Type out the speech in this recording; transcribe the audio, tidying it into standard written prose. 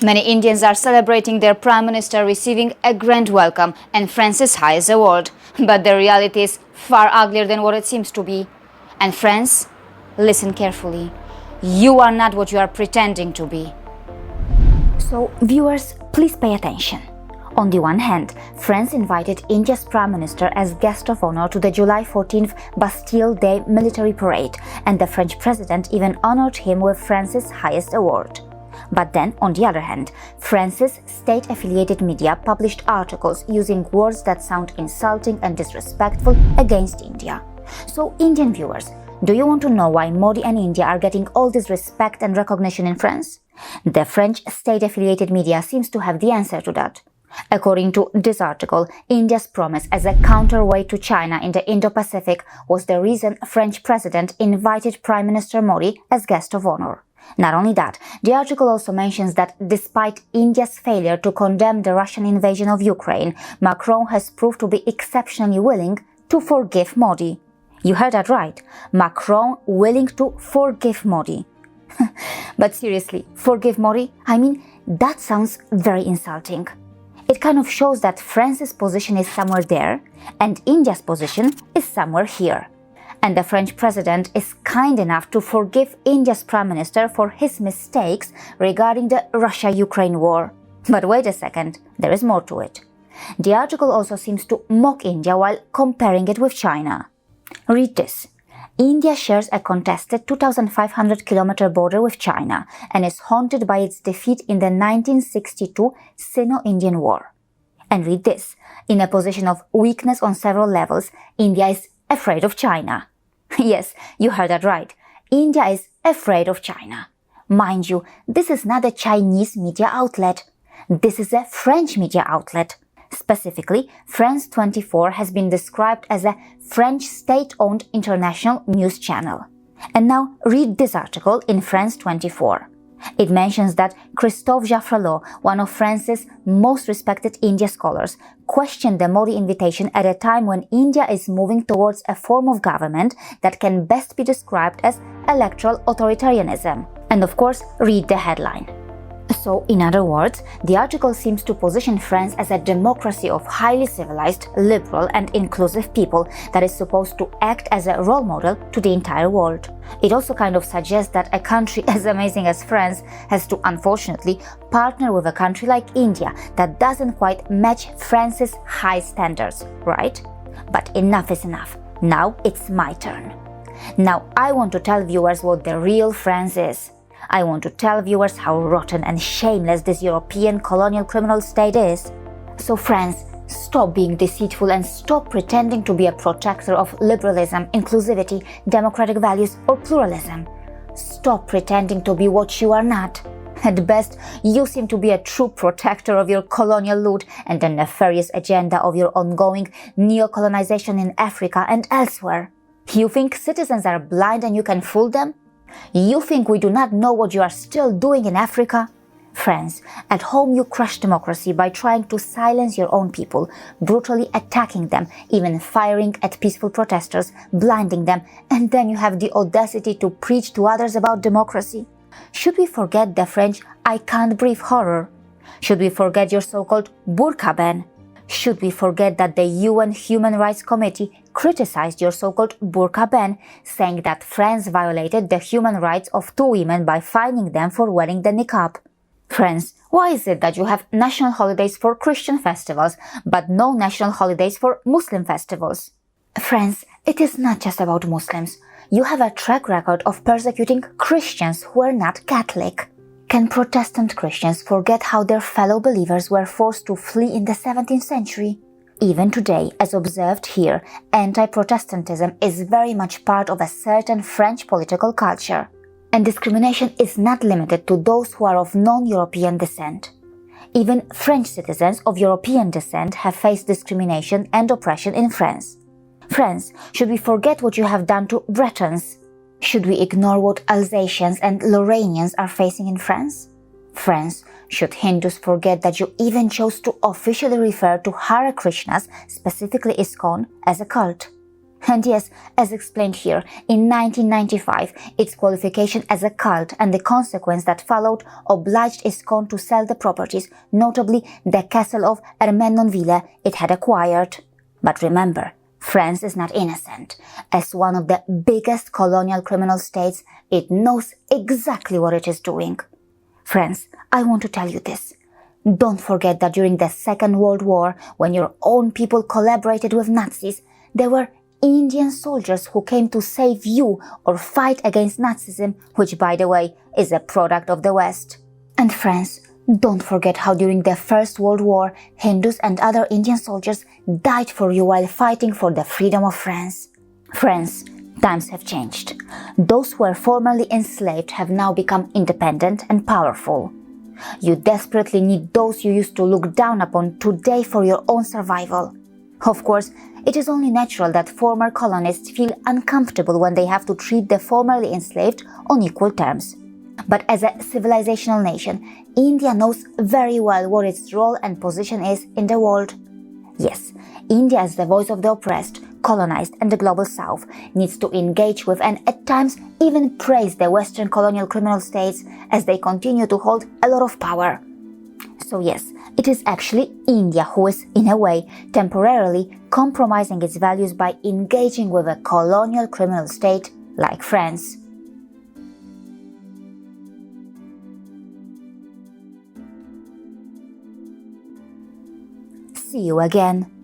Many Indians are celebrating their Prime Minister receiving a grand welcome and France's highest award. But the reality is far uglier than what it seems to be. And friends, listen carefully. You are not what you are pretending to be. So, viewers, please pay attention. On the one hand, France invited India's Prime Minister as guest of honor to the July 14th Bastille Day military parade, and the French president even honored him with France's highest award. But then, on the other hand, France's state-affiliated media published articles using words that sound insulting and disrespectful against India. So, Indian viewers, do you want to know why Modi and India are getting all this respect and recognition in France? The French state-affiliated media seems to have the answer to that. According to this article, India's promise as a counterweight to China in the Indo-Pacific was the reason French president invited Prime Minister Modi as guest of honor. Not only that, the article also mentions that despite India's failure to condemn the Russian invasion of Ukraine, Macron has proved to be exceptionally willing to forgive Modi. You heard that right. Macron willing to forgive Modi. But seriously, forgive Modi? I mean, that sounds very insulting. It kind of shows that France's position is somewhere there and India's position is somewhere here. And the French president is kind enough to forgive India's prime minister for his mistakes regarding the Russia-Ukraine war. But wait a second, there is more to it. The article also seems to mock India while comparing it with China. Read this. India shares a contested 2,500-kilometer border with China and is haunted by its defeat in the 1962 Sino-Indian War. And read this. In a position of weakness on several levels, India is afraid of China. Yes, you heard that right. India is afraid of China. Mind you, this is not a Chinese media outlet. This is a French media outlet. Specifically, France 24 has been described as a French state-owned international news channel. And now read this article in France 24. It mentions that Christophe Jaffrelot, one of France's most respected India scholars, questioned the Modi invitation at a time when India is moving towards a form of government that can best be described as electoral authoritarianism. And of course, read the headline. So, in other words, the article seems to position France as a democracy of highly civilized, liberal and inclusive people that is supposed to act as a role model to the entire world. It also kind of suggests that a country as amazing as France has to, unfortunately, partner with a country like India that doesn't quite match France's high standards, right? But enough is enough. Now it's my turn. Now I want to tell viewers what the real France is. I want to tell viewers how rotten and shameless this European colonial criminal state is. So France, stop being deceitful and stop pretending to be a protector of liberalism, inclusivity, democratic values or pluralism. Stop pretending to be what you are not. At best, you seem to be a true protector of your colonial loot and the nefarious agenda of your ongoing neo-colonization in Africa and elsewhere. You think citizens are blind and you can fool them? You think we do not know what you are still doing in Africa? Friends, at home you crush democracy by trying to silence your own people, brutally attacking them, even firing at peaceful protesters, blinding them, and then you have the audacity to preach to others about democracy. Should we forget the French "I can't breathe" horror? Should we forget your so-called burqa ban? Should we forget that the UN Human Rights Committee criticized your so-called burqa ban, saying that France violated the human rights of two women by fining them for wearing the niqab? Friends, why is it that you have national holidays for Christian festivals, but no national holidays for Muslim festivals? Friends, it is not just about Muslims. You have a track record of persecuting Christians who are not Catholic. Can Protestant Christians forget how their fellow believers were forced to flee in the 17th century? Even today, as observed here, anti-Protestantism is very much part of a certain French political culture. And discrimination is not limited to those who are of non-European descent. Even French citizens of European descent have faced discrimination and oppression in France. Friends, should we forget what you have done to Bretons? Should we ignore what Alsatians and Lorrainians are facing in France? Friends, should Hindus forget that you even chose to officially refer to Hare Krishnas, specifically ISKCON, as a cult? And yes, as explained here, in 1995, its qualification as a cult and the consequence that followed obliged ISKCON to sell the properties, notably the castle of Ermenonville it had acquired. But remember, France is not innocent. As one of the biggest colonial criminal states, it knows exactly what it is doing. Friends, I want to tell you this. Don't forget that during the Second World War, when your own people collaborated with Nazis, there were Indian soldiers who came to save you or fight against Nazism, which, by the way, is a product of the West. And friends, don't forget how during the First World War, Hindus and other Indian soldiers died for you while fighting for the freedom of France. Friends, times have changed. Those who were formerly enslaved have now become independent and powerful. You desperately need those you used to look down upon today for your own survival. Of course, it is only natural that former colonists feel uncomfortable when they have to treat the formerly enslaved on equal terms. But as a civilizational nation, India knows very well what its role and position is in the world. Yes, India as the voice of the oppressed, colonized and the global south needs to engage with and at times even praise the Western colonial criminal states as they continue to hold a lot of power. So yes, it is actually India who is, in a way, temporarily compromising its values by engaging with a colonial criminal state like France. See you again.